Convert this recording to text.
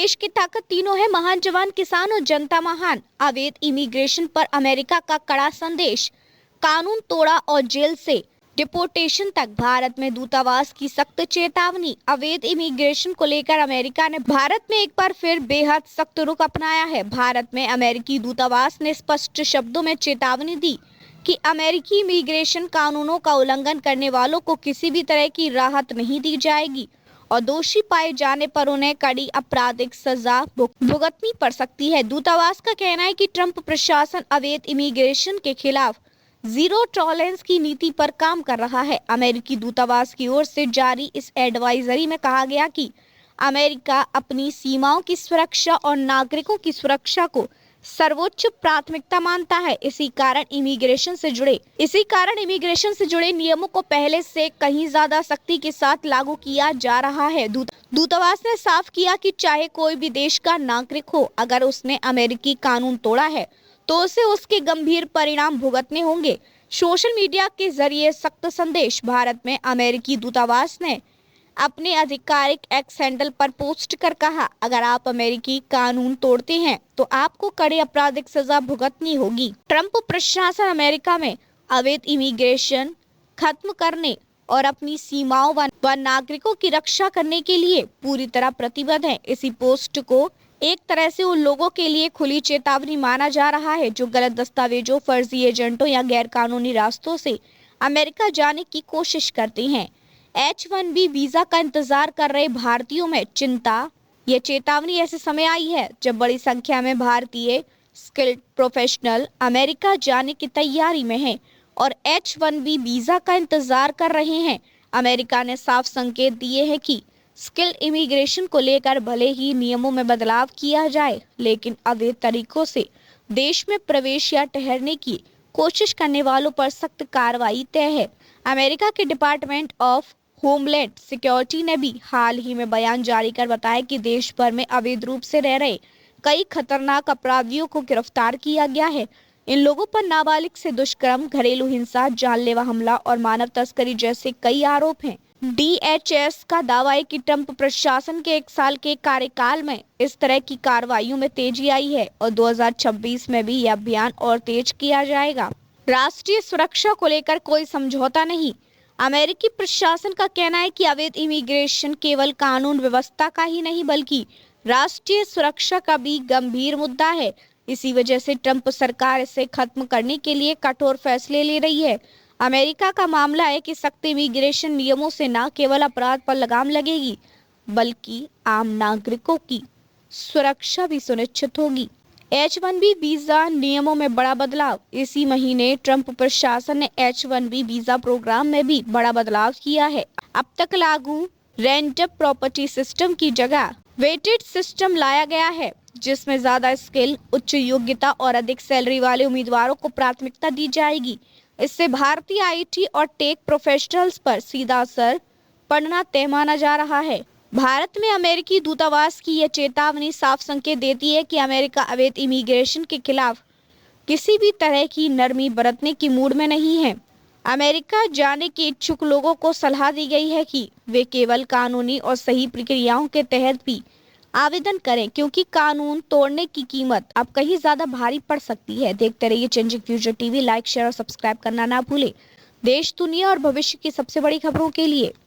देश की ताकत तीनों है, महान जवान, किसान और जनता महान। अवैध इमिग्रेशन पर अमेरिका का कड़ा संदेश, कानून तोड़ा और जेल से डिपोर्टेशन तक। भारत में दूतावास की सख्त चेतावनी। अवैध इमिग्रेशन को लेकर अमेरिका ने भारत में एक बार फिर बेहद सख्त रुख अपनाया है। भारत में अमेरिकी दूतावास ने स्पष्ट शब्दों में चेतावनी दी कि अमेरिकी इमिग्रेशन कानूनों का उल्लंघन करने वालों को किसी भी तरह की राहत नहीं दी जाएगी और दोषी पाए जाने पर उन्हें कड़ी आपराधिक सजा भुगतनी पड़ सकती है। दूतावास का कहना है कि ट्रंप प्रशासन अवैध इमिग्रेशन के खिलाफ जीरो टॉलरेंस की नीति पर काम कर रहा है। अमेरिकी दूतावास की ओर से जारी इस एडवाइजरी में कहा गया कि अमेरिका अपनी सीमाओं की सुरक्षा और नागरिकों की सुरक्षा को सर्वोच्च प्राथमिकता मानता है। इसी कारण इमिग्रेशन से जुड़े नियमों को पहले से कहीं ज्यादा सख्ती के साथ लागू किया जा रहा है। दूतावास ने साफ किया कि चाहे कोई भी देश का नागरिक हो, अगर उसने अमेरिकी कानून तोड़ा है तो उसे उसके गंभीर परिणाम भुगतने होंगे। सोशल मीडिया के जरिए सख्त संदेश। भारत में अमेरिकी दूतावास ने अपने आधिकारिक एक्स हैंडल पर पोस्ट कर कहा, अगर आप अमेरिकी कानून तोड़ते हैं तो आपको कड़ी आपराधिक सजा भुगतनी होगी। ट्रंप प्रशासन अमेरिका में अवैध इमिग्रेशन खत्म करने और अपनी सीमाओं व नागरिकों की रक्षा करने के लिए पूरी तरह प्रतिबद्ध है। इसी पोस्ट को एक तरह से उन लोगों के लिए खुली चेतावनी माना जा रहा है जो गलत दस्तावेजों, फर्जी एजेंटों या गैरकानूनी रास्तों से अमेरिका जाने की कोशिश करते हैं। H-1B वीजा का इंतजार कर रहे भारतीयों में चिंता। ये चेतावनी ऐसे समय आई है जब बड़ी संख्या में भारतीय स्किल्ड प्रोफेशनल अमेरिका जाने की तैयारी में हैं और H-1B वीजा का इंतजार कर रहे हैं। अमेरिका ने साफ संकेत दिए हैं कि स्किल्ड इमिग्रेशन को लेकर भले ही नियमों में बदलाव किया जाए, लेकिन अवैध तरीकों से देश में प्रवेश या ठहरने की कोशिश करने वालों पर सख्त कार्रवाई तय है। अमेरिका के डिपार्टमेंट ऑफ होमलैंड सिक्योरिटी ने भी हाल ही में बयान जारी कर बताया कि देश भर में अवैध रूप से रह रहे कई खतरनाक अपराधियों को गिरफ्तार किया गया है। इन लोगों पर नाबालिग से दुष्कर्म, घरेलू हिंसा, जानलेवा हमला और मानव तस्करी जैसे कई आरोप हैं। DHS का दावा है कि ट्रंप प्रशासन के 1 साल के कार्यकाल में इस तरह की कार्रवाइयों में तेजी आई है और 2026 में भी यह अभियान और तेज किया जाएगा। राष्ट्रीय सुरक्षा को लेकर कोई समझौता नहीं। अमेरिकी प्रशासन का कहना है कि अवैध इमिग्रेशन केवल कानून व्यवस्था का ही नहीं बल्कि राष्ट्रीय सुरक्षा का भी गंभीर मुद्दा है। इसी वजह से ट्रंप सरकार इसे खत्म करने के लिए कठोर फैसले ले रही है। अमेरिका का मामला है कि सख्त इमिग्रेशन नियमों से न केवल अपराध पर लगाम लगेगी बल्कि आम नागरिकों की सुरक्षा भी सुनिश्चित होगी। H-1B वीजा नियमों में बड़ा बदलाव। इसी महीने ट्रंप प्रशासन ने H-1B वीजा प्रोग्राम में भी बड़ा बदलाव किया है। अब तक लागू रेंटल प्रॉपर्टी सिस्टम की जगह वेटेड सिस्टम लाया गया है, जिसमें ज्यादा स्किल, उच्च योग्यता और अधिक सैलरी वाले उम्मीदवारों को प्राथमिकता दी जाएगी। इससे भारतीय IT और टेक प्रोफेशनल्स पर सीधा असर पड़ना तय माना जा रहा है। भारत में अमेरिकी दूतावास की यह चेतावनी साफ संकेत देती है कि अमेरिका अवैध इमिग्रेशन के खिलाफ किसी भी तरह की नरमी बरतने की मूड में नहीं है। अमेरिका जाने के इच्छुक लोगों को सलाह दी गई है कि वे केवल कानूनी और सही प्रक्रियाओं के तहत भी आवेदन करें, क्योंकि कानून तोड़ने की कीमत अब कहीं ज्यादा भारी पड़ सकती है। देखते रहिए changing future TV। Like, share और सब्सक्राइब करना ना भूलें। देश, दुनिया और भविष्य की सबसे बड़ी खबरों के लिए।